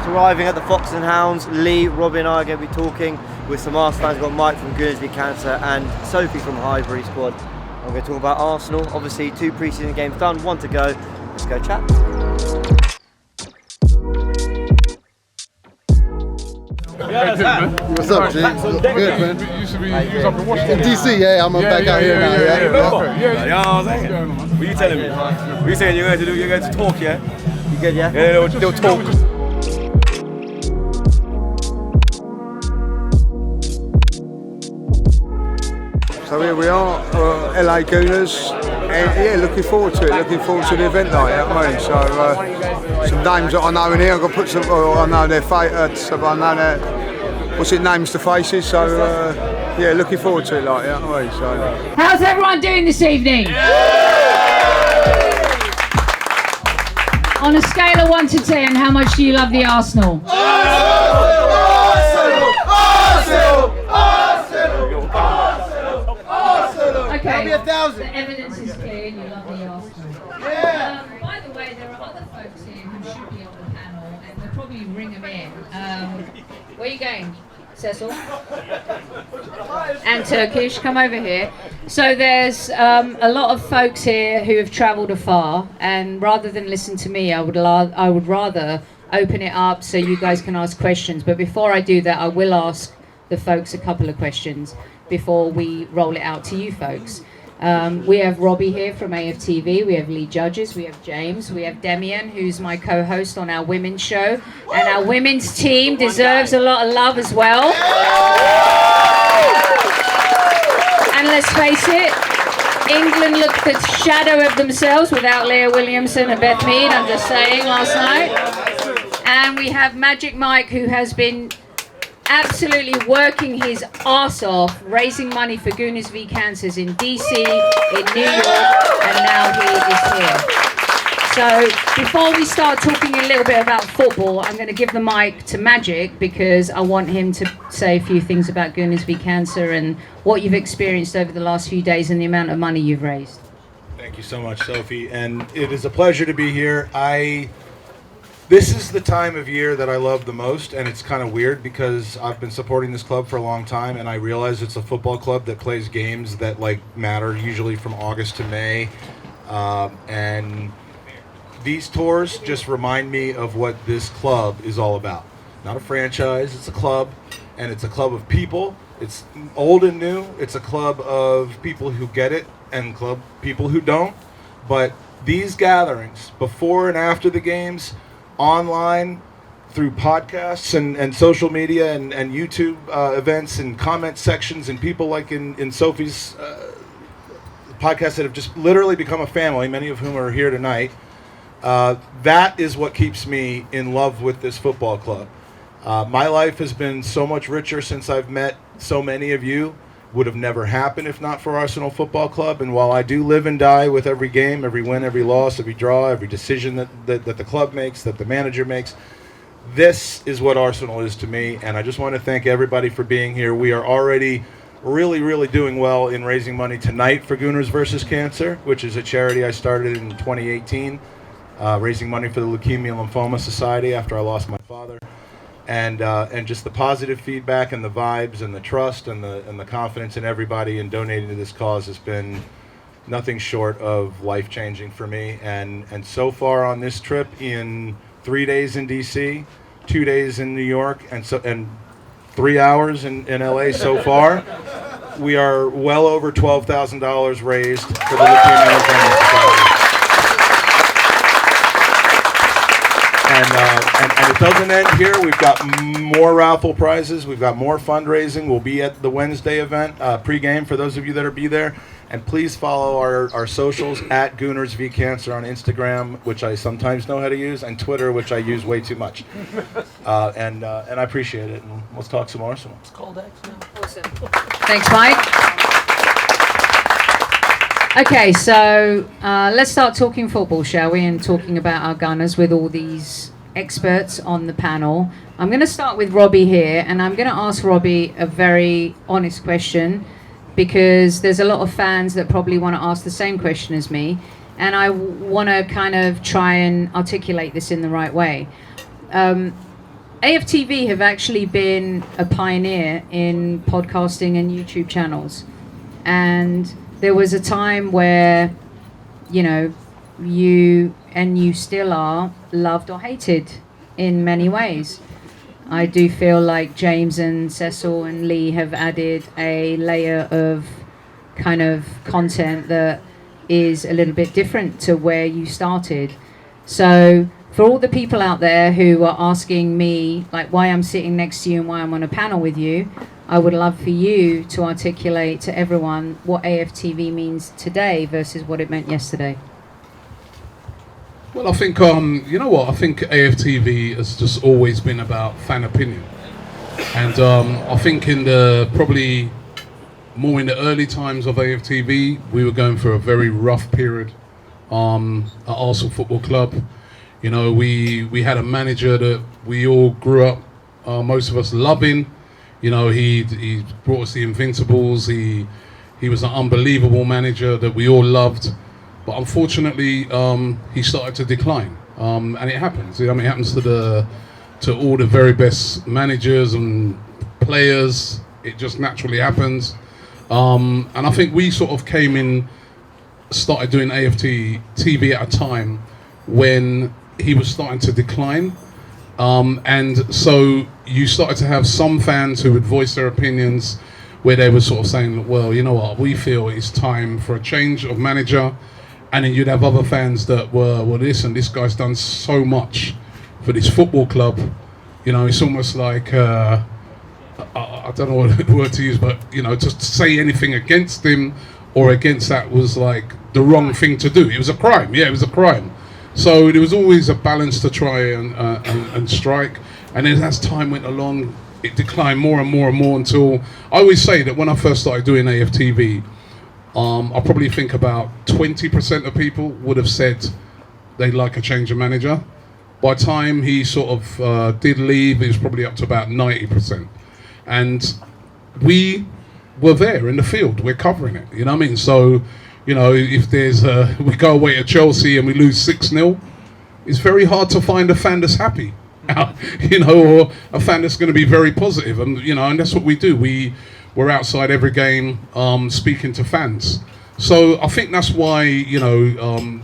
arriving at the Fox and Hounds. Lee, Robbie and I are going to be talking with some Arsenal fans. We've got Mike from Gooners v Cancer and Sophie from Highbury squad. I'm going to talk about Arsenal. Obviously 2 pre-season games done, 1 to go. Let's go chat. What's up, G? Good, man. You used to be up in Washington. In DC, yeah, I'm back out here now. Yeah. You know what I'm saying? What are you telling me? What are you saying you're going to do? You're going to talk, yeah? You good, yeah? Yeah, they'll talk. So here we are, LA Gooners. And yeah, looking forward to it. Looking forward to the event night. You know what I mean? So some names that I know in here. I've got to put some. I know their faces. I know their names to faces. So yeah, looking forward to it. Like, you know what I mean? So. How's everyone doing this evening? On a scale of 1 to 10, how much do you love the Arsenal? Okay, the evidence is clear, you love the Arsenal. By the way, there are other folks here who should be on the panel, and we'll probably ring them in. Where are you going, Cecil? And Turkish, come over here. So there's a lot of folks here who have travelled afar, and rather than listen to me, I would rather open it up so you guys can ask questions. But before I do that, I will ask the folks a couple of questions before we roll it out to you folks. We have Robbie here from AFTV, we have Lee Judges, we have James, we have Demian, who's my co-host on our women's show, and our women's team deserves a lot of love as well. And let's face it, England looked the shadow of themselves without Leah Williamson and Beth Mead, I'm just saying, last night. And we have Magic Mike, who has been absolutely working his arse off, raising money for Gooners v Cancers in DC, in New York, and now he is here. So before we start talking a little bit about football, I'm going to give the mic to Magic because I want him to say a few things about Gooners v Cancer and what you've experienced over the last few days and the amount of money you've raised. Thank you so much, Sophie, and it is a pleasure to be here. This is the time of year that I love the most, and it's kind of weird because I've been supporting this club for a long time, and I realize it's a football club that plays games that matter, usually from August to May, and these tours just remind me of what this club is all about. Not a franchise, it's a club, and it's a club of people. It's old and new. It's a club of people who get it and club people who don't, but these gatherings before and after the games, online, through podcasts and social media and YouTube events and comment sections and people like in Sophie's podcast that have just literally become a family, many of whom are here tonight. That is what keeps me in love with this football club. My life has been so much richer since I've met so many of you. Would have never happened if not for Arsenal Football Club. And while I do live and die with every game, every win, every loss, every draw, every decision that the club makes, that the manager makes, this is what Arsenal is to me. And I just want to thank everybody for being here. We are already really doing well in raising money tonight for Gooners versus Cancer, which is a charity I started in 2018, raising money for the Leukemia and Lymphoma Society after I lost my father. And just the positive feedback and the vibes and the trust and the confidence in everybody in donating to this cause has been nothing short of life-changing for me. And so far on this trip, in 3 days in DC, 2 days in New York, and 3 hours in LA so far, we are well over $12,000 raised for the Leukemia and Lymphoma Society. And it doesn't end here. We've got more raffle prizes. We've got more fundraising. We'll be at the Wednesday event, pre-game, for those of you that are be there. And please follow our socials at Gooners v Cancer on Instagram, which I sometimes know how to use, and Twitter, which I use way too much. And I appreciate it. And let's talk some Arsenal. It's called excellent. Awesome. Thanks, Mike. Okay, so let's start talking football, shall we? And talking about our Gunners with all these experts on the panel. I'm going to start with Robbie here, and I'm going to ask Robbie a very honest question because there's a lot of fans that probably want to ask the same question as me, and I want to kind of try and articulate this in the right way. AFTV have actually been a pioneer in podcasting and YouTube channels. And there was a time where, you know, you still are loved or hated in many ways. I do feel like James and Cecil and Lee have added a layer of kind of content that is a little bit different to where you started. So for all the people out there who are asking me like why I'm sitting next to you and why I'm on a panel with you, I would love for you to articulate to everyone what AFTV means today versus what it meant yesterday. Well, I think, you know what, I think AFTV has just always been about fan opinion. And I think in the, probably more in the early times of AFTV, we were going through a very rough period at Arsenal Football Club. You know, we had a manager that we all grew up, most of us loving. You know, he brought us the Invincibles. He was an unbelievable manager that we all loved. But unfortunately, he started to decline, and it happens. I mean, it happens to all the very best managers and players. It just naturally happens. And I think we sort of came in, started doing AFT TV at a time when he was starting to decline. And so you started to have some fans who would voice their opinions where they were sort of saying, well, you know what, we feel it's time for a change of manager. And then you'd have other fans that were, well, listen, this guy's done so much for this football club. You know, it's almost like, I don't know what word to use, but, you know, just to say anything against him or against that was like the wrong thing to do. It was a crime. Yeah, it was a crime. So there was always a balance to try and strike. And then as time went along, it declined more and more and more until, I always say that when I first started doing AFTV, I probably think about 20% of people would have said they'd like a change of manager. By the time he sort of did leave, it was probably up to about 90%. And we were there in the field, we're covering it, you know what I mean? So, you know, if there's we go away to Chelsea and we lose 6-0, it's very hard to find a fan that's happy, you know, or a fan that's going to be very positive. And, you know, and that's what we do. We're outside every game speaking to fans. So I think that's why, you know,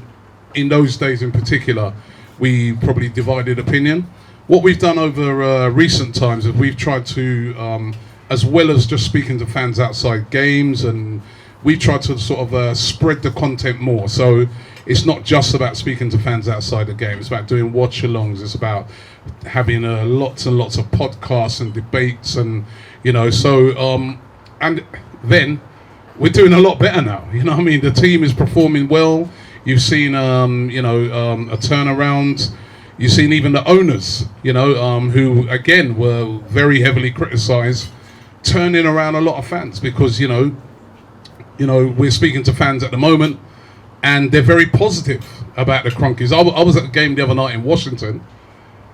in those days in particular, we probably divided opinion. What we've done over recent times is we've tried to, as well as just speaking to fans outside games, and we've tried to sort of spread the content more. So it's not just about speaking to fans outside the game. It's about doing watch-alongs. It's about having lots and lots of podcasts and debates, and you know. So and then we're doing a lot better now. You know what I mean? The team is performing well. You've seen you know, a turnaround. You've seen even the owners, you know, who again were very heavily criticised, turning around a lot of fans because you know we're speaking to fans at the moment, and they're very positive about the Cronkies. I was at the game the other night in Washington,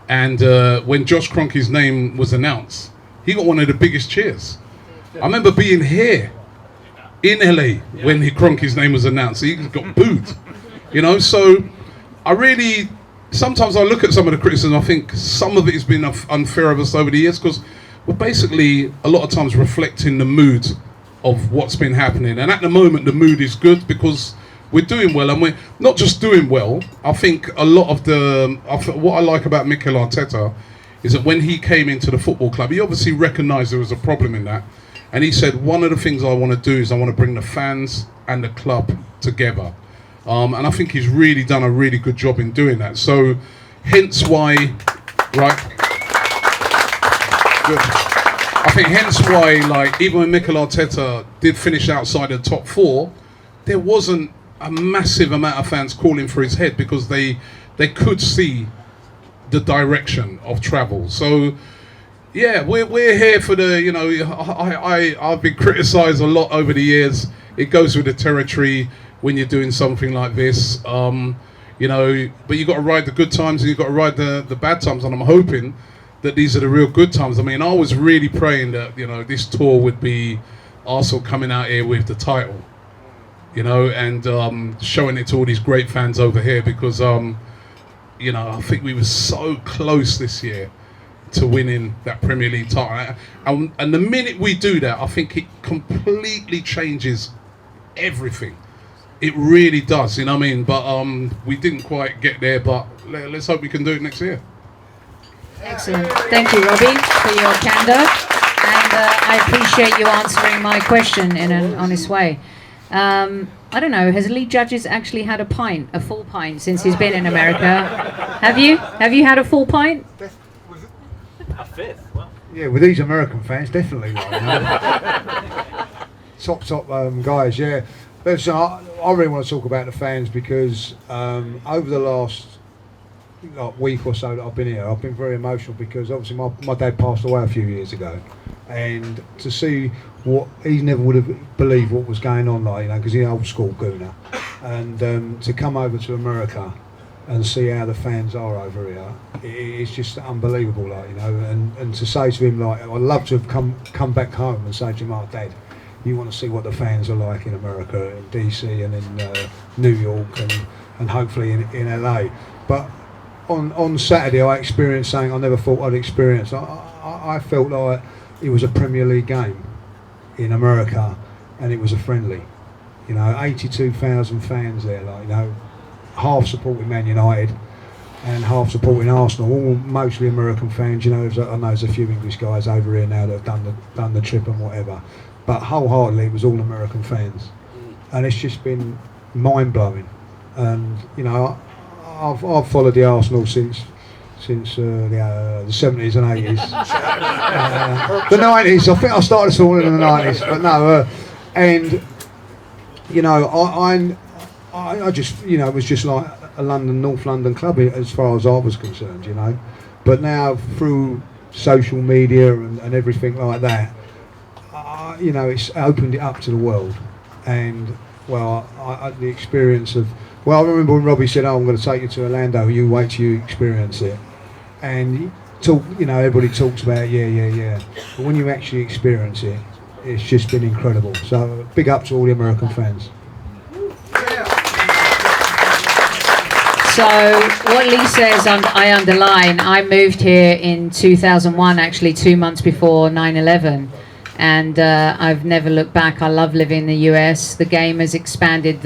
and when Josh Kroenke's name was announced, he got one of the biggest cheers. I remember being here in LA when Kroenke's name was announced. He got booed, you know. So I really, sometimes I look at some of the criticism, I think some of it has been unfair of us over the years because we're basically a lot of times reflecting the mood of what's been happening. And at the moment, the mood is good because we're doing well, and we're not just doing well. I think a lot of what I like about Mikel Arteta is that when he came into the football club, he obviously recognised there was a problem in that. And he said, one of the things I want to do is I want to bring the fans and the club together. And I think he's really done a really good job in doing that. So, hence why, right? Good. I think hence why, like, even when Mikel Arteta did finish outside the top 4, there wasn't a massive amount of fans calling for his head because they could see the direction of travel. So, yeah, we're here for the, you know, I've been criticised a lot over the years. It goes with the territory when you're doing something like this, you know, but you've got to ride the good times and you've got to ride the bad times, and I'm hoping that these are the real good times. I mean, I was really praying that, you know, this tour would be Arsenal coming out here with the title, you know, and showing it to all these great fans over here because, you know, I think we were so close this year to winning that Premier League title. And the minute we do that, I think it completely changes everything. It really does, you know what I mean? But we didn't quite get there, but let's hope we can do it next year. Excellent. Thank you, Robbie, for your candour. And I appreciate you answering my question in an honest way. I don't know, has Lee Judges actually had a full pint, since he's been in America? Have you? Have you had a full pint? A fifth. Wow. Yeah, with these American fans, definitely. Like, you know. top guys, yeah. But so I really want to talk about the fans because over the last week or so that I've been here, I've been very emotional because obviously my dad passed away a few years ago, and to see what he never would have believed what was going on, like, you know, because he's an old school gooner, and to come over to America and see how the fans are over here, it's just unbelievable, like, you know, and to say to him, like, I'd love to have come back home and say to him, oh, Dad, you want to see what the fans are like in America, in DC and in New York and hopefully in LA. But on Saturday I experienced something I never thought I'd experience. I felt like it was a Premier League game in America, and it was a friendly. You know, 82,000 fans there, like, you know, half supporting Man United and half supporting Arsenal, all mostly American fans. You know, I know there's a few English guys over here now that have done the trip and whatever, but wholeheartedly it was all American fans, and it's just been mind-blowing. And you know, I've followed the Arsenal since the 70s and 80s. The 90s, I think I started following in the 90s, but no, and you know, I just, you know, it was just like a North London club as far as I was concerned, you know. But now through social media and everything like that, you know, it's opened it up to the world. And well, the experience of, well, I remember when Robbie said, oh, I'm going to take you to Orlando, you wait till you experience it. And talk, you know, everybody talks about it, yeah. But when you actually experience it, it's just been incredible. So big up to all the American fans. So what Lee says, I underline. I moved here in 2001, actually 2 months before 9/11. And I've never looked back. I love living in the US. The game has expanded.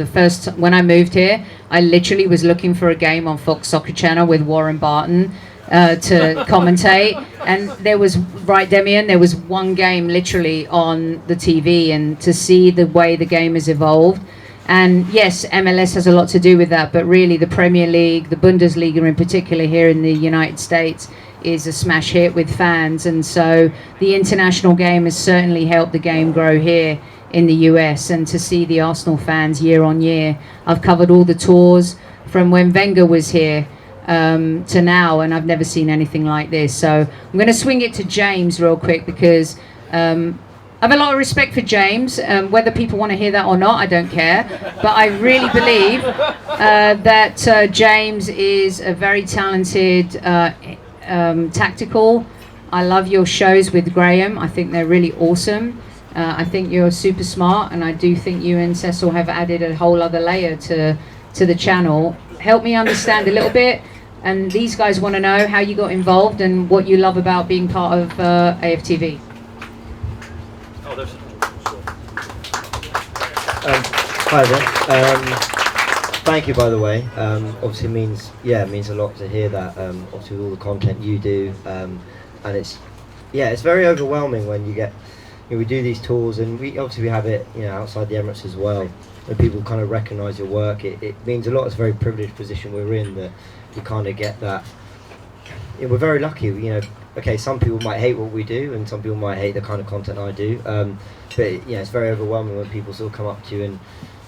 When I moved here, I literally was looking for a game on Fox Soccer Channel with Warren Barton to commentate. And there was, right, Demian, there was one game literally on the TV, and to see the way the game has evolved. And yes, MLS has a lot to do with that, but really the Premier League, the Bundesliga in particular here in the United States, is a smash hit with fans. And so the international game has certainly helped the game grow here in the US. And to see the Arsenal fans year on year, I've covered all the tours from when Wenger was here to now, and I've never seen anything like this. So I'm going to swing it to James real quick, because I have a lot of respect for James. Whether people want to hear that or not, I don't care. But I really believe that James is a very talented tactical. I love your shows with Graham. I think they're really awesome. I think you're super smart, and I do think you and Cecil have added a whole other layer to the channel. Help me understand a little bit, and these guys want to know how you got involved and what you love about being part of AFTV. Hi there. Thank you, by the way. Obviously, it means a lot to hear that. Obviously, with all the content you do, and it's very overwhelming when you get. You know, we do these tours, and we have it, you know, outside the Emirates as well. When people kind of recognise your work, it means a lot. It's a very privileged position we're in, that you kind of get that. Yeah, we're very lucky, you know. Okay, some people might hate what we do, and some people might hate the kind of content I do. But yeah, it's very overwhelming when people sort of come up to you and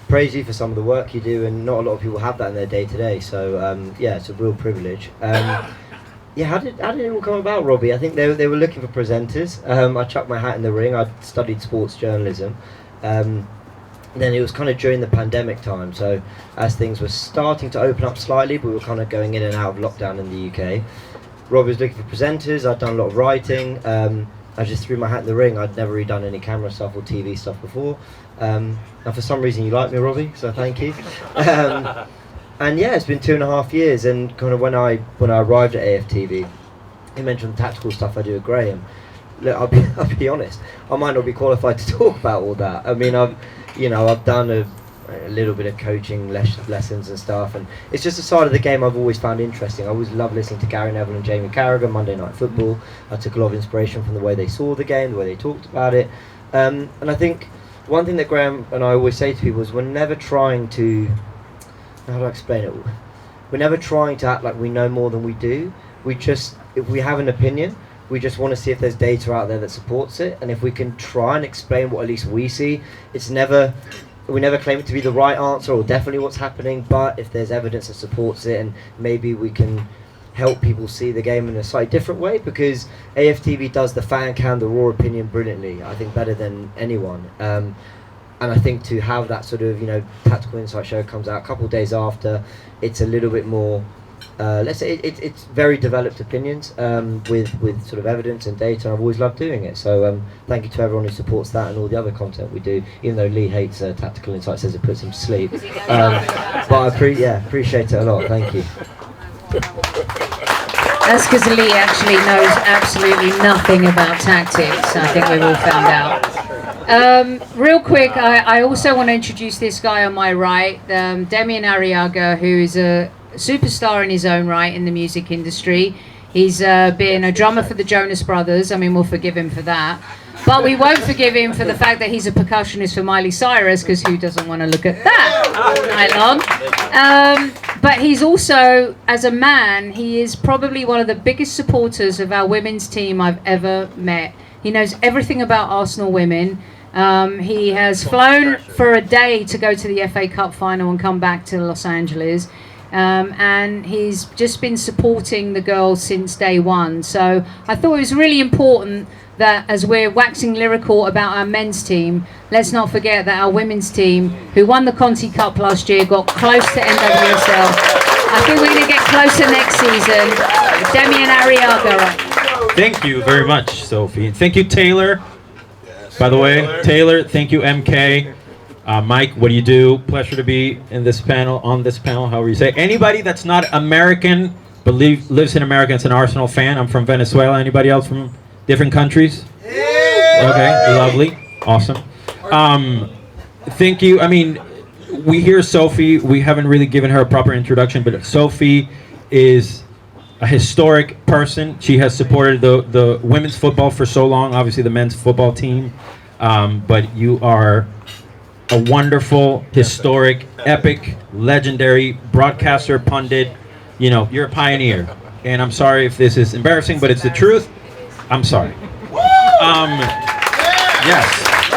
praise you for some of the work you do, and not a lot of people have that in their day to day. So yeah, it's a real privilege. Yeah, how did it all come about, Robbie? I think they were looking for presenters. I chucked my hat in the ring. I studied sports journalism. Then it was kind of during the pandemic time, so as things were starting to open up slightly, but we were kind of going in and out of lockdown in the UK. Robbie was looking for presenters. I'd done a lot of writing. I just threw my hat in the ring. I'd never really done any camera stuff or TV stuff before. And for some reason you like me, Robbie, so thank you. And yeah, it's been 2.5 years, and kind of when I arrived at AFTV, he mentioned the tactical stuff I do with Graham. Look, I'll be honest. I might not be qualified to talk about all that. I mean, I've done a little bit of coaching lessons and stuff, and it's just a side of the game I've always found interesting. I always love listening to Gary Neville and Jamie Carragher, Monday Night Football. I took a lot of inspiration from the way they saw the game, the way they talked about it, and I think one thing that Graham and I always say to people is we're never trying to, how do I explain it? We're never trying to act like we know more than we do. If we have an opinion, we just want to see if there's data out there that supports it, and if we can try and explain what at least we see. We never claim it to be the right answer or definitely what's happening, but if there's evidence that supports it, and maybe we can help people see the game in a slightly different way, because AFTV does the fan cam, the raw opinion brilliantly, I think better than anyone. And I think to have that sort of, tactical insight show comes out a couple of days after, it's a little bit more, let's say it's very developed opinions with sort of evidence and data. I've always loved doing it, so thank you to everyone who supports that and all the other content we do, even though Lee hates tactical insight, says it puts him to sleep, but I appreciate it a lot. Thank you. That's because Lee actually knows absolutely nothing about tactics. I think we've all found out. Real quick, I also want to introduce this guy on my right, Demian Arriaga, who is a superstar in his own right in the music industry. He's been a drummer for the Jonas Brothers. I mean, we'll forgive him for that. But we won't forgive him for the fact that he's a percussionist for Miley Cyrus, because who doesn't want to look at that all night long? But he's also, as a man, he is probably one of the biggest supporters of our women's team I've ever met. He knows everything about Arsenal women. He has flown for a day to go to the FA Cup final and come back to Los Angeles. And he's just been supporting the girls since day one. So I thought it was really important that as we're waxing lyrical about our men's team, let's not forget that our women's team, who won the Conti Cup last year, got close to NWSL. I think we're going to get closer next season. Demian Arriaga. Right? Thank you very much, Sophie. Thank you, Taylor. By the way, Taylor, thank you, MK. Mike, what do you do? Pleasure to be in this panel, on this panel, however you say. Anybody that's not American but lives in America is an Arsenal fan. I'm from Venezuela. Anybody else from different countries? Okay, lovely, awesome. Thank you. I mean, we hear Sophie. We haven't really given her a proper introduction, but Sophie is a historic person. She has supported the women's football for so long, obviously the men's football team, but you are a wonderful, historic, epic, legendary broadcaster, pundit. You're a pioneer. And I'm sorry if this is embarrassing, but it's the truth. I'm sorry. Yes,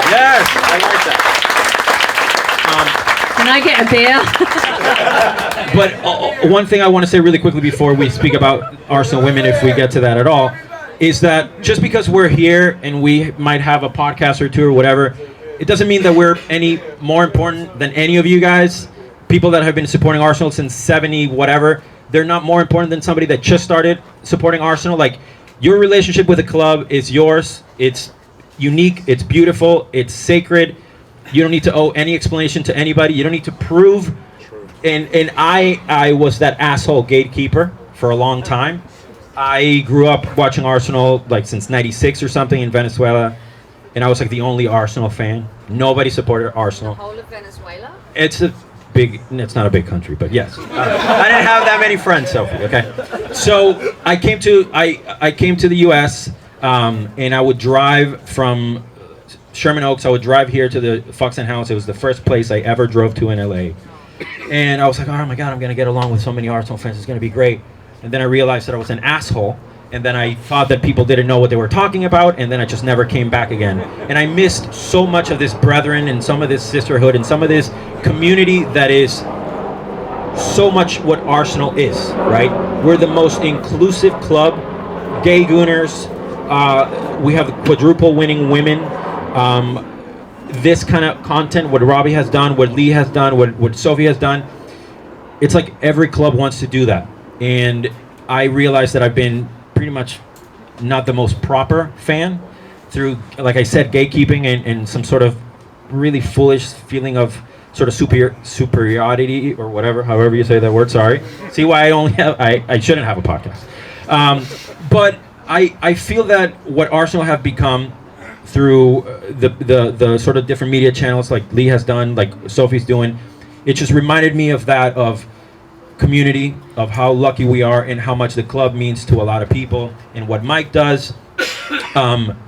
I like that. Can I get a beer? But one thing I want to say really quickly before we speak about Arsenal women, if we get to that at all, is that just because we're here and we might have a podcast or two or whatever, it doesn't mean that we're any more important than any of you guys. People that have been supporting Arsenal since 70 whatever, they're not more important than somebody that just started supporting Arsenal. Like, your relationship with the club is yours. It's unique, it's beautiful, it's sacred. You don't need to owe any explanation to anybody. You don't need to prove. And I was that asshole gatekeeper for a long time. I grew up watching Arsenal like since 96 or something in Venezuela. And I was like the only Arsenal fan. Nobody supported Arsenal. The whole of Venezuela? It's not a big country, but yes. I didn't have that many friends, Sophie, okay? So I came to the US, and I would drive from Sherman Oaks. I would drive here to the Fox and House. It was the first place I ever drove to in LA. And I was like, oh my God, I'm gonna get along with so many Arsenal fans. It's gonna be great. And then I realized that I was an asshole. And then I thought that people didn't know what they were talking about, and then I just never came back again. And I missed so much of this brethren and some of this sisterhood and some of this community that is so much what Arsenal is, right? We're the most inclusive club, gay gooners, we have quadruple winning women. This kind of content, what Robbie has done, what Lee has done, what Sophie has done, it's like every club wants to do that. And I realized that I've been pretty much not the most proper fan through, like I said, gatekeeping and some sort of really foolish feeling of sort of superiority or whatever, however you say that word, sorry. See why I shouldn't have a podcast. But I feel that what Arsenal have become through the sort of different media channels like Lee has done, like Sophie's doing, it just reminded me of that, of community, of how lucky we are and how much the club means to a lot of people, and what Mike does,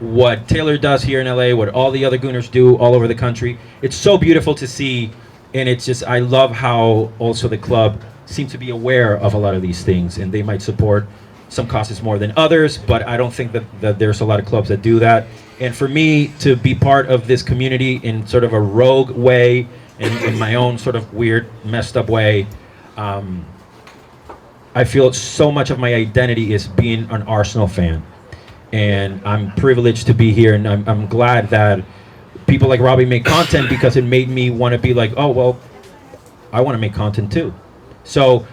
what Taylor does here in LA, what all the other Gooners do all over the country. It's so beautiful to see, and it's just, I love how also the club seems to be aware of a lot of these things, and they might support some causes more than others, but I don't think that there's a lot of clubs that do that. And for me to be part of this community in sort of a rogue way, in my own sort of weird, messed up way, I feel so much of my identity is being an Arsenal fan. And I'm privileged to be here, and I'm glad that people like Robbie make content, because it made me want to be like, oh, well, I want to make content too. So,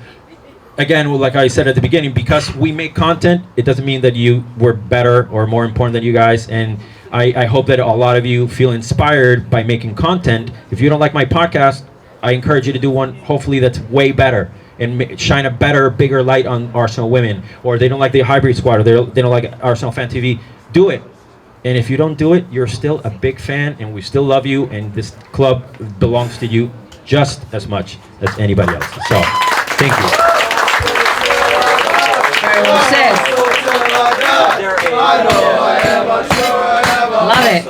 again, like I said at the beginning, because we make content, it doesn't mean that we're better or more important than you guys. And I hope that a lot of you feel inspired by making content. If you don't like my podcast, I encourage you to do one, hopefully that's way better, and shine a better, bigger light on Arsenal women. Or they don't like the Hybrid Squad, or they don't like Arsenal Fan TV. Do it. And if you don't do it, you're still a big fan, and we still love you, and this club belongs to you just as much as anybody else. So, thank you. Very well said. Love it.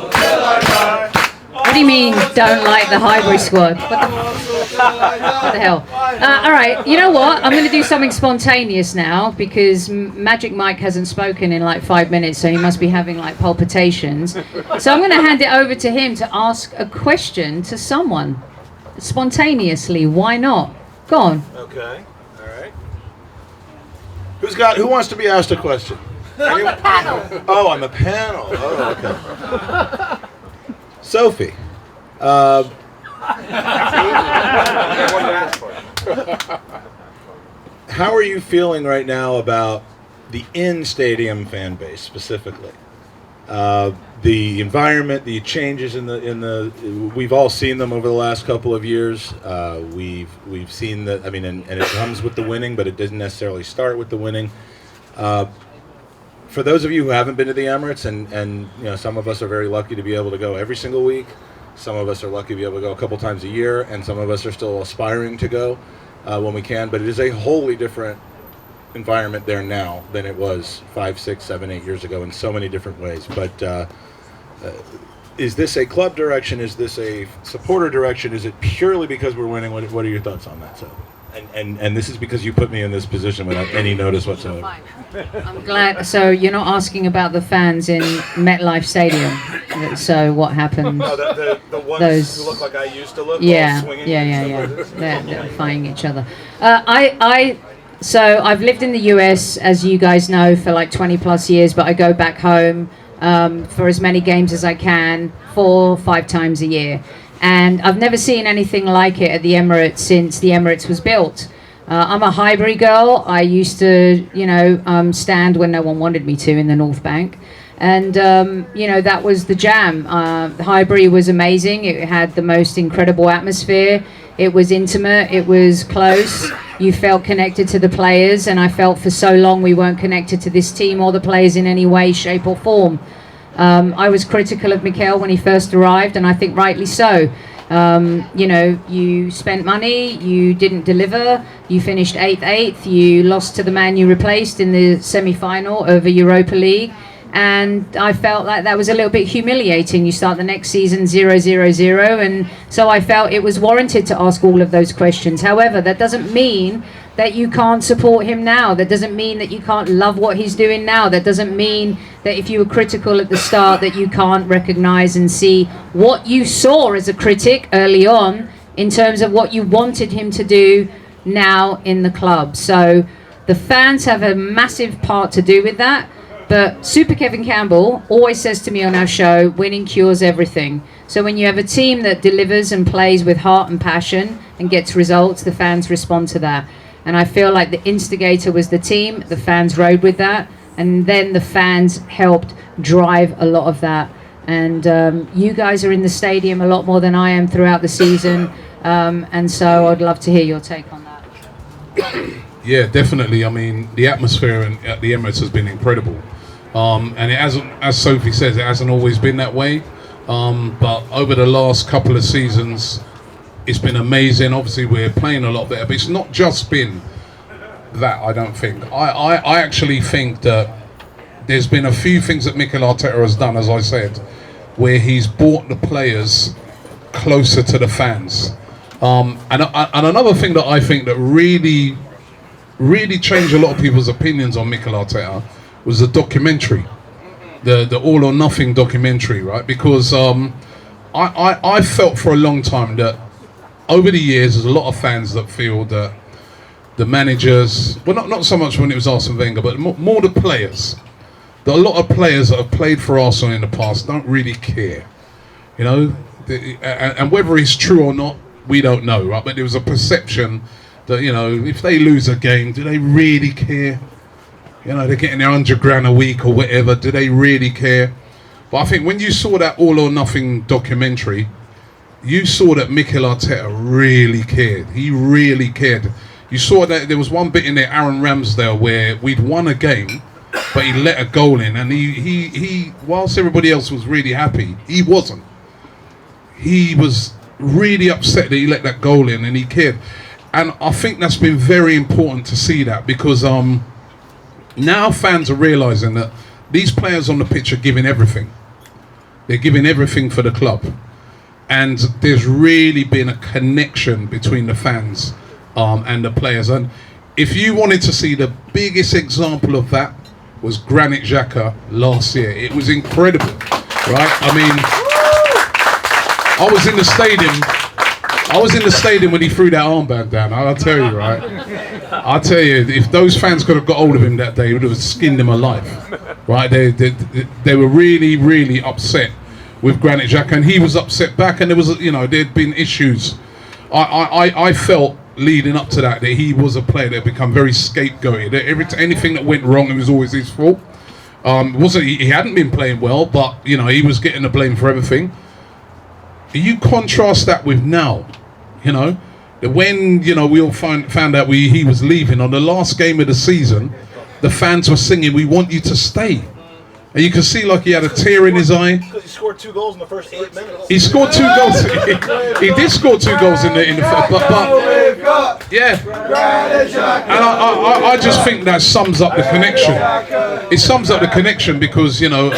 What do you mean, don't like the Hybrid Squad? What the hell? All right, you know what? I'm going to do something spontaneous now, because Magic Mike hasn't spoken in like 5 minutes, so he must be having like palpitations. So I'm going to hand it over to him to ask a question to someone. Spontaneously, why not? Go on. Okay, all right. Who wants to be asked a question? On the panel. Oh, on the panel. Oh, okay. Sophie. How are you feeling right now about the in-stadium fan base specifically? The environment, the changes in the we've all seen them over the last couple of years. We've seen that. I mean, and it comes with the winning, but it doesn't necessarily start with the winning. For those of you who haven't been to the Emirates, and you know, some of us are very lucky to be able to go every single week. Some of us are lucky to be able to go a couple times a year, and some of us are still aspiring to go when we can. But it is a wholly different environment there now than it was 5, 6, 7, 8 years ago in so many different ways. But is this a club direction? Is this a supporter direction? Is it purely because we're winning? What are your thoughts on that? So, and this is because you put me in this position without any notice whatsoever. I'm glad. So you're not asking about the fans in MetLife Stadium. So what happened? No, the ones Those, who look like I used to look. yeah, all swinging yeah. and stuff like this. They're fighting each other. So I've lived in the US, as you guys know, for like 20 plus years, but I go back home for as many games as I can, 4 or 5 times a year. And I've never seen anything like it at the Emirates since the Emirates was built. I'm a Highbury girl. I used to, stand when no one wanted me to in the North Bank. And, that was the jam. Highbury was amazing. It had the most incredible atmosphere. It was intimate. It was close. You felt connected to the players. And I felt for so long we weren't connected to this team or the players in any way, shape or form. I was critical of Mikel when he first arrived, and I think rightly so. You spent money, you didn't deliver, you finished 8th, you lost to the man you replaced in the semi-final of the Europa League, and I felt like that was a little bit humiliating. You start the next season 0-0-0, and so I felt it was warranted to ask all of those questions. However, that doesn't mean that you can't support him now. That doesn't mean that you can't love what he's doing now. That doesn't mean that if you were critical at the start that you can't recognize and see what you saw as a critic early on in terms of what you wanted him to do now in the club. So the fans have a massive part to do with that. But Super Kevin Campbell always says to me on our show, winning cures everything. So when you have a team that delivers and plays with heart and passion and gets results, the fans respond to that. And I feel like the instigator was the team, the fans rode with that, and then the fans helped drive a lot of that. And you guys are in the stadium a lot more than I am throughout the season, and so I'd love to hear your take on that. Yeah, definitely. I mean, the atmosphere at the Emirates has been incredible. and it hasn't, as Sophie says, it hasn't always been that way. But over the last couple of seasons, it's been amazing. Obviously, we're playing a lot better, but it's not just been that, I don't think. I actually think that there's been a few things that Mikel Arteta has done, as I said, where he's brought the players closer to the fans. And another thing that I think that really changed a lot of people's opinions on Mikel Arteta was the documentary, the All or Nothing documentary, right? Because I felt for a long time that over the years there's a lot of fans that feel that the managers, well, not so much when it was Arsene Wenger, but more the players. That a lot of players that have played for Arsenal in the past don't really care, you know. And whether it's true or not, we don't know, right? But there was a perception that, you know, if they lose a game, do they really care? You know, they're getting their £100 a week or whatever. Do they really care? But I think when you saw that All or Nothing documentary, you saw that Mikel Arteta really cared. He really cared. You saw that there was one bit in there, Aaron Ramsdale, where we'd won a game, but he let a goal in, and he whilst everybody else was really happy, he wasn't. He was really upset that he let that goal in, and he cared. And I think that's been very important to see that, because now fans are realising that these players on the pitch are giving everything. They're giving everything for the club. And there's really been a connection between the fans and the players. And if you wanted to see the biggest example of that, was Granit Xhaka last year. It was incredible, right? I mean, I was in the stadium when he threw that armband down. I'll tell you, right? I'll tell you, if those fans could have got hold of him that day, he would have skinned him alive, right? They were really, really upset with Granit Xhaka, and he was upset back, and there was, you know, there'd been issues. I felt leading up to that he was a player that had become very scapegoated. Anything that went wrong, it was always his fault. He hadn't been playing well, but, you know, he was getting the blame for everything. You contrast that with now, you know, when, you know, we all found out he was leaving on the last game of the season, the fans were singing, "We want you to stay." And you can see like he had a tear in his eye. Because he scored 2 goals in the first 8 minutes. He scored 2 goals. He did score 2 goals in the but yeah. And I just think that sums up the connection. It sums up the connection because, you know,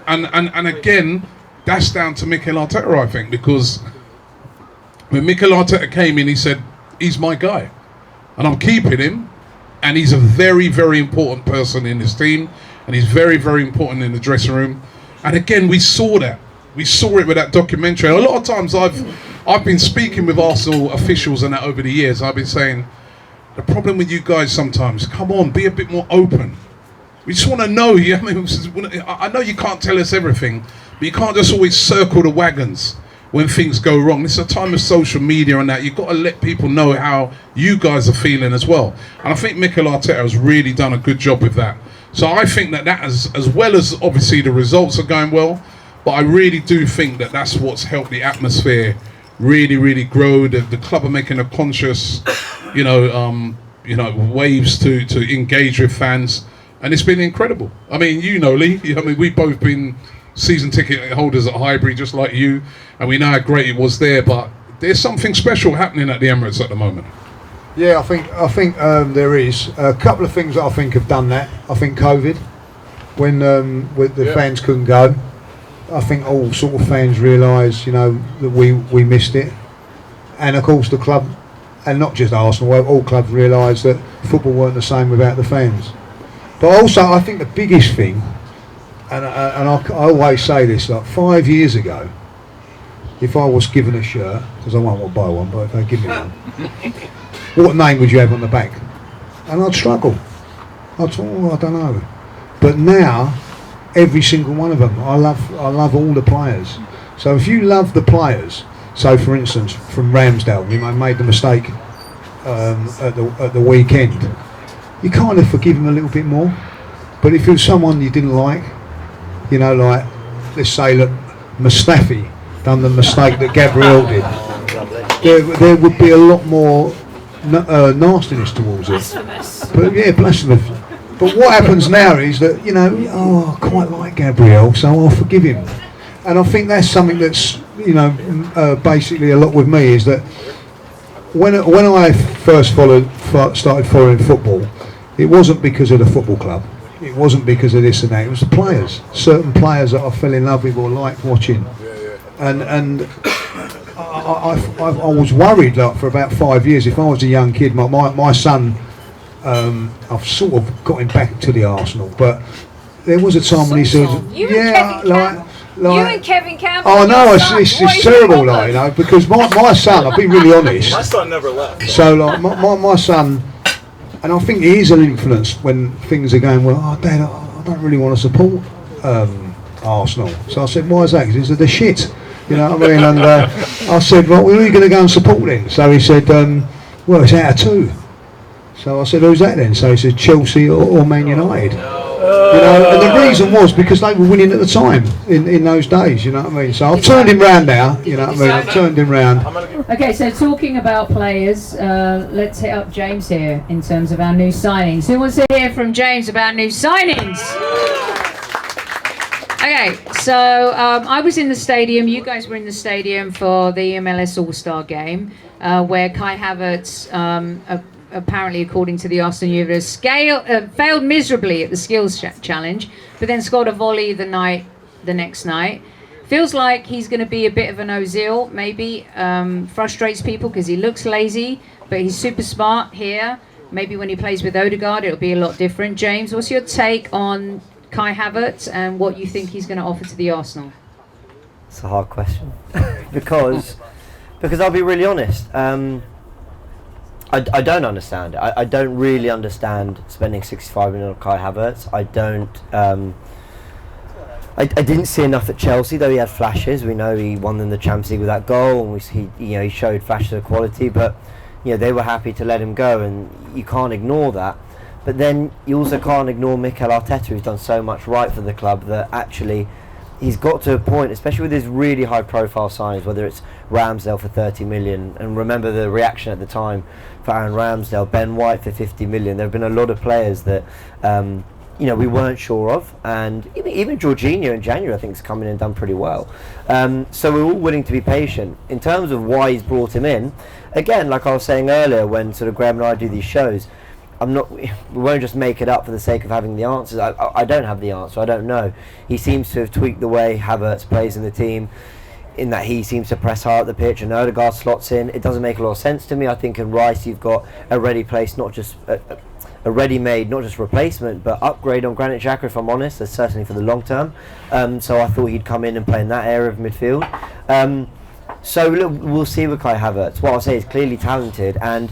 and again, that's down to Mikel Arteta, I think, because when Mikel Arteta came in, he said, "He's my guy, and I'm keeping him, and he's a very, very important person in this team. And he's very, very important in the dressing room." And again, we saw that. We saw it with that documentary. And a lot of times I've been speaking with Arsenal officials and that over the years. I've been saying, the problem with you guys sometimes, come on, be a bit more open. We just want to know. I know you can't tell us everything, but you can't just always circle the wagons when things go wrong. This is a time of social media and that. You've got to let people know how you guys are feeling as well. And I think Mikel Arteta has really done a good job with that. So I think that as well as obviously the results are going well, but I really do think that that's what's helped the atmosphere really, really grow. The club are making a conscious, you know, waves to engage with fans, and it's been incredible. I mean, you know, Lee. I mean, we've both been season ticket holders at Highbury, just like you, and we know how great it was there. But there's something special happening at the Emirates at the moment. Yeah, I think there is a couple of things that I think have done that. I think COVID, when the fans couldn't go, I think all sort of fans realised, you know, that we missed it, and of course the club, and not just Arsenal, all clubs realised that football weren't the same without the fans. But also, I think the biggest thing, and I always say this, like 5 years ago, if I was given a shirt, because I won't want to buy one, but if they give me one. What name would you have on the back? And I'd struggle. I'd say, I don't know. But now, every single one of them, I love all the players. So if you love the players, so for instance, from Ramsdale, you know, made the mistake at the weekend, you kind of forgive him a little bit more. But if it was someone you didn't like, you know, like, let's say that Mustafi done the mistake that Gabriel did, there would be a lot more nastiness towards it. Blasphemous. But yeah, blasphemous. But what happens now is that, you know, I quite like Gabriel, so I'll forgive him. And I think that's something that's, you know, basically a lot with me, is that when I first started following football, it wasn't because of the football club. It wasn't because of this and that. It was the players, certain players that I fell in love with or liked watching. And I was worried, like, for about 5 years. If I was a young kid, my son, I've sort of got him back to the Arsenal, but there was a time when he said, You and Kevin Campbell. oh no, it's terrible, like, you know, because my son, I'll be really honest. My son never left. So like my son, and I think he is an influence when things are going well. Oh, Dad, I don't really want to support Arsenal. So I said, why is that? Because they're shit. You know what I mean? And I said, well, who are you going to go and support then? So he said, well, it's out of two. So I said, who's that then? So he said, Chelsea or Man United. You know, and the reason was because they were winning at the time in those days. You know what I mean? So I've turned him round now. You know what I mean? I've turned him round. Okay, so talking about players, let's hit up James here in terms of our new signings. Who wants to hear from James about new signings? Okay, so I was in the stadium, you guys were in the stadium for the MLS All-Star game, where Kai Havertz, apparently according to the Arsenal Universe, failed miserably at the skills challenge, but then scored a volley the next night. Feels like he's going to be a bit of an Ozil, maybe. Frustrates people because he looks lazy, but he's super smart here. Maybe when he plays with Odegaard, it'll be a lot different. James, what's your take on Kai Havertz and what you think he's going to offer to the Arsenal? It's a hard question because I'll be really honest. I don't understand it. I don't really understand spending 65 million on Kai Havertz. I didn't see enough at Chelsea, though he had flashes. We know he won them the Champions League with that goal, and he showed flashes of quality. But they were happy to let him go, and you can't ignore that. But then you also can't ignore Mikel Arteta, who's done so much right for the club, that actually he's got to a point, especially with his really high-profile signings, whether it's Ramsdale for 30 million, and remember the reaction at the time for Aaron Ramsdale, Ben White for 50 million. There have been a lot of players that we weren't sure of, and even Jorginho in January, I think, has come in and done pretty well. So we're all willing to be patient. In terms of why he's brought him in, again, like I was saying earlier, when sort of Graham and I do these shows, we won't just make it up for the sake of having the answers. I don't have the answer. I don't know. He seems to have tweaked the way Havertz plays in the team, in that he seems to press hard at the pitch and Odegaard slots in. It doesn't make a lot of sense to me. I think in Rice you've got a ready place, not just a ready-made, not just replacement, but upgrade on Granit Xhaka, if I'm honest. That's certainly for the long term. So I thought he'd come in and play in that area of midfield. So look, we'll see with Kai Havertz. What I'll say is clearly talented, and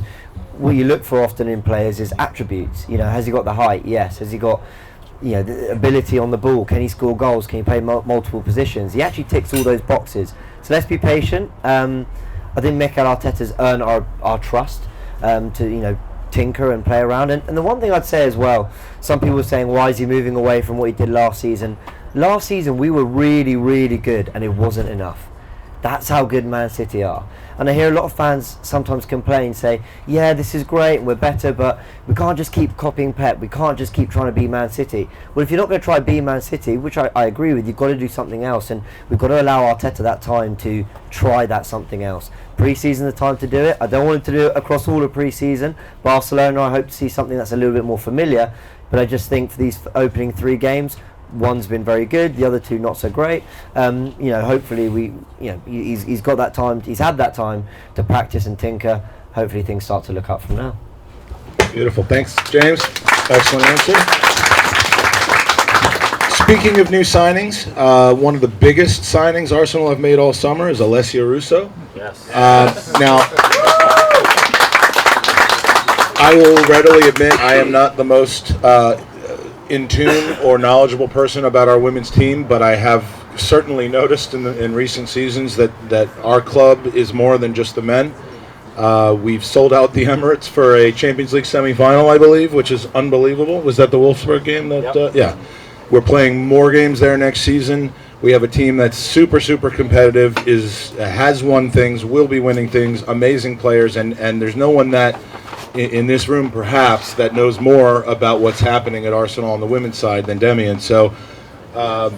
what you look for often in players is attributes. Has he got the height? Yes. Has he got the ability on the ball? Can he score goals? Can he play multiple positions? He actually ticks all those boxes. So let's be patient. I think Mikel Arteta's earned our trust to tinker and play around. And the one thing I'd say as well, some people were saying, why is he moving away from what he did last season? Last season we were really, really good, and it wasn't enough. That's how good Man City are. And I hear a lot of fans sometimes complain, say, yeah, this is great and we're better, but we can't just keep copying Pep. We can't just keep trying to be Man City. Well, if you're not going to try be Man City, which I agree with, you've got to do something else, and we've got to allow Arteta that time to try that something else. Pre-season, the time to do it. I don't want him to do it across all of pre-season. Barcelona, I hope to see something that's a little bit more familiar, but I just think for these opening 3 games, one's been very good, the other 2 not so great. Hopefully he's got that time. He's had that time to practice and tinker. Hopefully things start to look up from now. Beautiful. Thanks, James. Excellent answer. Speaking of new signings, one of the biggest signings Arsenal have made all summer is Alessio Russo. Yes. Now, I will readily admit I am not the most in tune or knowledgeable person about our women's team, but I have certainly noticed in recent seasons that our club is more than just the men. We've sold out the Emirates for a Champions League semi-final, I believe, which is unbelievable. Was that the Wolfsburg game? Yeah. We're playing more games there next season. We have a team that's super, super competitive, has won things, will be winning things, amazing players, and there's no one that in this room, perhaps, that knows more about what's happening at Arsenal on the women's side than Demi. And so, so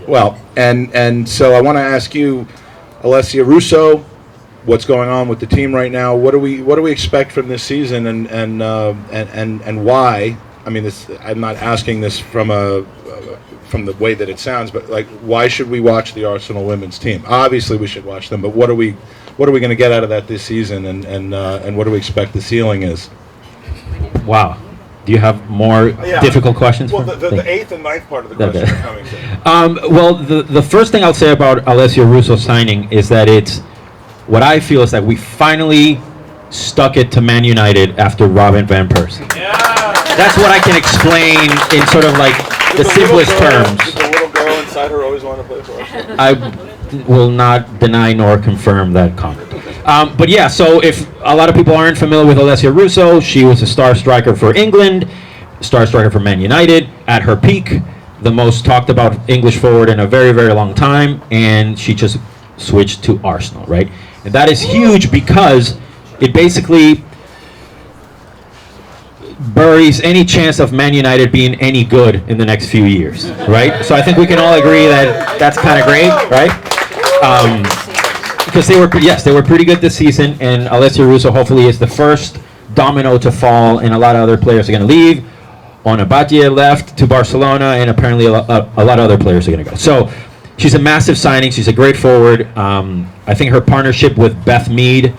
I want to ask you, Alessia Russo, what's going on with the team right now? What do we expect from this season, and why? I mean, I'm not asking this from the way that it sounds, but like, why should we watch the Arsenal women's team? Obviously, we should watch them, but what are we going to get out of that this season, and what do we expect the ceiling is? Wow. Do you have more difficult questions? Well, the eighth and ninth part of the question are coming soon. Well, the first thing I'll say about Alessia Russo signing is that what I feel is that we finally stuck it to Man United after Robin van Persie. Yeah. That's what I can explain in sort of like the simplest terms. Did the little girl inside her always want to play for Arsenal? I will not deny nor confirm that comment. But yeah, so if a lot of people aren't familiar with Alessia Russo, she was a star striker for England, star striker for Man United at her peak, the most talked about English forward in a very, very long time, and she just switched to Arsenal, right? And that is huge because it basically buries any chance of Man United being any good in the next few years, right? So I think we can all agree that that's kind of great, right? Because they were pretty good this season, and Alessia Russo hopefully is the first domino to fall, and a lot of other players are going to leave. Onabatie left to Barcelona, and apparently a lot of other players are going to go. So she's a massive signing. She's a great forward. I think her partnership with Beth Mead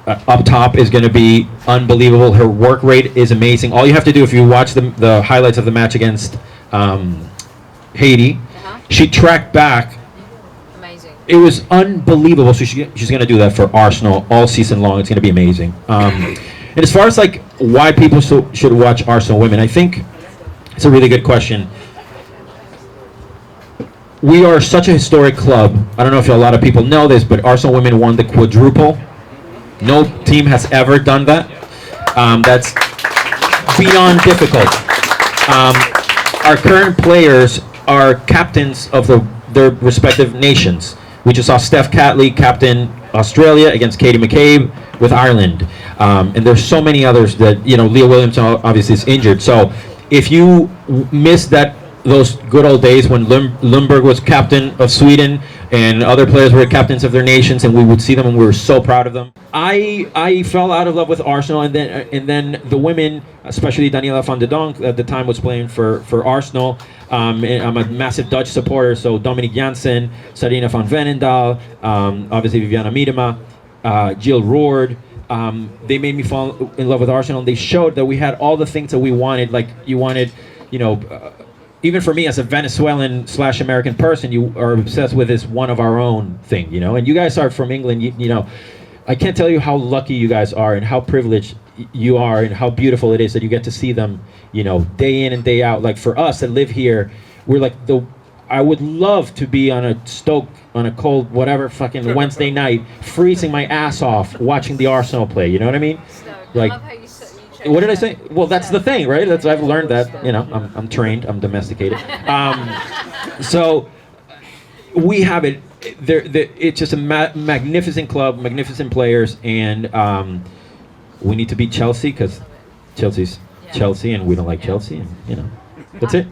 up top is going to be unbelievable. Her work rate is amazing. All you have to do, if you watch the highlights of the match against Haiti, she tracked back. Amazing. It was unbelievable. So she's going to do that for Arsenal all season long. It's going to be amazing. And as far as like why people should watch Arsenal women, I think it's a really good question. We are such a historic club. I don't know if a lot of people know this, but Arsenal women won the quadruple. No team has ever done that. That's beyond difficult. Our current players are captains of their respective nations. We just saw Steph Catley captain Australia against Katie McCabe with Ireland. And there's so many others that, Leah Williamson obviously is injured. So if you miss those good old days when Lundberg was captain of Sweden and other players were captains of their nations, and we would see them and we were so proud of them. I fell out of love with Arsenal, and then the women, especially Daniela van de Donk at the time was playing for Arsenal. And I'm a massive Dutch supporter, so Dominique Janssen, Sarina van Veenendaal, obviously Viviana Miedema, Jill Roord. They made me fall in love with Arsenal, and they showed that we had all the things that we wanted. Like you wanted, even for me as a Venezuelan/American person, you are obsessed with this one of our own thing, and you guys are from England, I can't tell you how lucky you guys are and how privileged you are and how beautiful it is that you get to see them, day in and day out. Like for us that live here, we're like I would love to be on a cold, whatever fucking Wednesday night, freezing my ass off, watching the Arsenal play, you know what I mean? Like, what did I say? Well, that's the thing, right? I've learned that, I'm trained, I'm domesticated. So we have it. It's just a magnificent club, magnificent players, and we need to beat Chelsea because Chelsea's Chelsea, and we don't like Chelsea, and that's it.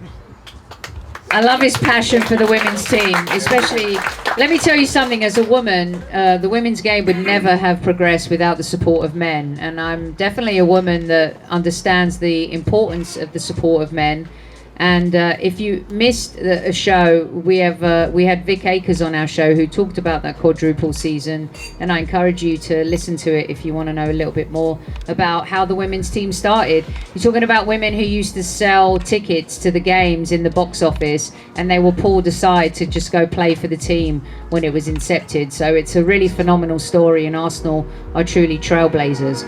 I love his passion for the women's team, especially, let me tell you something, as a woman, the women's game would never have progressed without the support of men, and I'm definitely a woman that understands the importance of the support of men. And if you missed a show, we had Vic Akers on our show who talked about that quadruple season, and I encourage you to listen to it if you want to know a little bit more about how the women's team started. You're talking about women who used to sell tickets to the games in the box office, and they were pulled aside to just go play for the team when it was incepted. So it's a really phenomenal story, and Arsenal are truly trailblazers.